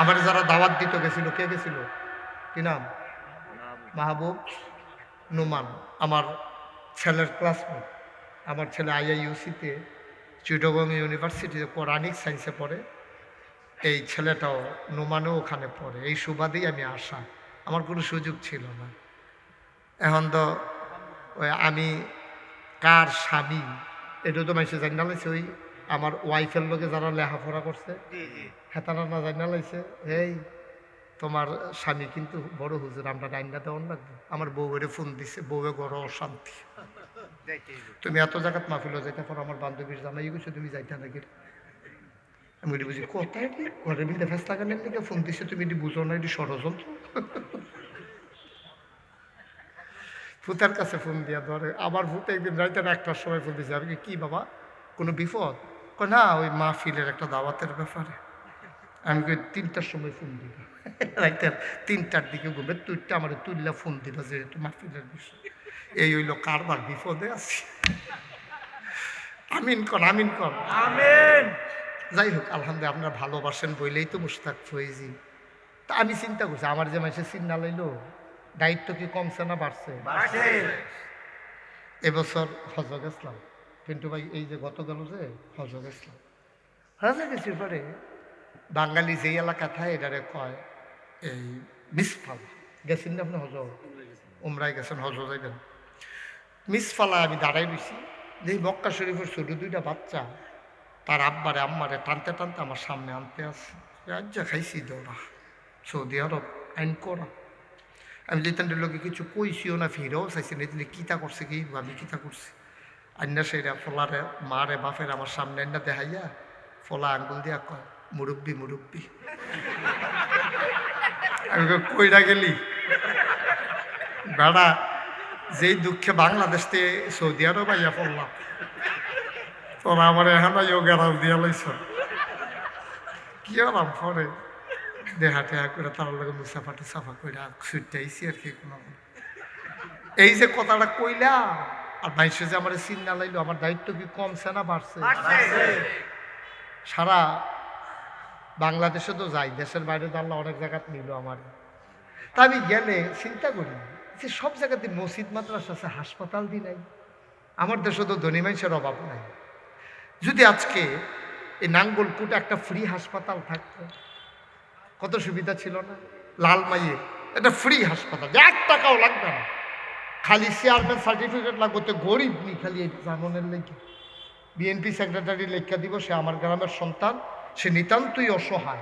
আমার যারা দাওয়াত দিতে গেছিল, কে গেছিল, কি নাম, মাহবুব, নুমান, আমার ছেলের ক্লাসমেট। আমার ছেলে IIUC-তে চিটাগং ইউনিভার্সিটিতে কোরআনিক সায়েন্সে পড়ে। এই ছেলেটাও নুমানও ওখানে পড়ে। এই সুবাদেই আমি আসা, আমার কোনো সুযোগ ছিল না। এখন তো ওই আমি কার স্বামী এটা তো মানুষে জানা লাইছে, ওই আমার ওয়াইফের লোকে যারা লেখাপড়া করছে হেতারা না জানা লাইছে, এই তোমার স্বামী কিন্তু বড় হুজুর, আমরা ডাইনটা দেওয়ান লাগবে। আমার বউয়ের ফোন দিছে, বউয়ে গড় অশান্তি, তুমি এত জায়গাত মাহফিলও যাইতে পারো, আমার বান্ধবীর জানাই গেছো তুমি যাইতে নাকি। আমি এটি বুঝি কোথায় কি ঘরের বিলতে ফেস লাগানোর দিকে ফোন দিছে, তুমি এটি বুঝো না, এটি ষড়যন্ত্র। ভূতের কাছে ফোন দিয়া ধরে, আবার ভূত একদিন রাইতে 1টার সময় ফোন দিয়েছে। আমি কি বাবা, কোনো বিপদ? না, ওই মাহফিলের একটা দাওয়াতের ব্যাপারে। আমি 3টার সময় ফোন দিব, রাইতের 3টার দিকে ঘুমে তুইটা আমার তুললা ফোন দিবা যেহেতু মাহফিলের বিষয়। এই হইল কারবার, বিপদে আছি। আমিন কর, আমিন কর, আমিন। যাই হোক, আলহামদুলিল্লাহ আপনারা ভালোবাসেন বইলেই তো মুশতাক ফয়েজি। তা আমি চিন্তা করছি, আমার যে মানুষের চিন্তা লাইলো, দায়িত্ব কি কমছে না বাড়ছে? এবছর হজ গেছিলাম পিন্টু ভাই, এই যে গত গেল যে হজ গেছিলাম, হজে গেছি পরে বাঙালি যেই এলাকা থাকে এটারে কয় এই মিসফালা। গেছেন না আপনি হজ? উমরায় গেছেন, হজ যাইবেন। মিসফালা আমি দাঁড়াই রয়েছি, যেই মক্কা শরীফের ছোট 2টা বাচ্চা তার আব্বারে আম্মারে টানতে টানতে আমার সামনে আনতে আসে। রাজ্যা খাইছি দৌড়া, সৌদি আরব আইন করা। আমি যেতাম লোকে কিছু কইছিও না, ফিরেও চাইছি না, তিনি কিতা করছে, কি আমি কিতা করছি। আন্না সেইরা ফলারে মারে বাপের আমার সামনে আন্না দেখাইয়া ফলা আঙ্গুল দিয়া কয় মুরব্বি মুরব্বি। আমি কইরা গেলি বেড়া, যেই দুঃখে বাংলাদেশ থেকে সৌদি আরব আইয়া পড়লাম, তোরা আমার এখন গেরাল দিয়া লাইছ। কি হলাম পরে দেহা টেহা করে তার লগে মুসাফা টুসাফা করে ছুটতেছি আর কি। কোনো এই যে কথাটা কইলা আর বাইশে যে আমার চিন্তা লাইলো, আমার দায়িত্ব কি কমছে না বাড়ছে? সারা বাংলাদেশে তো যাই, দেশের বাইরে তো আল্লাহ অনেক জায়গাতে নিল আমার। তা আমি গেলে চিন্তা করি যে সব জায়গাতে মসজিদ মাদ্রাসা আছে, হাসপাতাল দি নাই। আমার দেশে তো ধনী মানুষের অভাব নাই। যদি আজকে এই নাঙ্গলকুটে একটা ফ্রি হাসপাতাল থাকতো কত সুবিধা ছিল না? লালমাইয়ে এটা ফ্রি হাসপাতাল, 1 টাকাও লাগবে না, খালি চেয়ারম্যান সার্টিফিকেট লাগবে। তো গরিব নি, খালি এই জামনের লেগে বিএনপি সেক্রেটারি লেখা দিব সে আমার গ্রামের সন্তান, সে নিতান্তই অসহায়।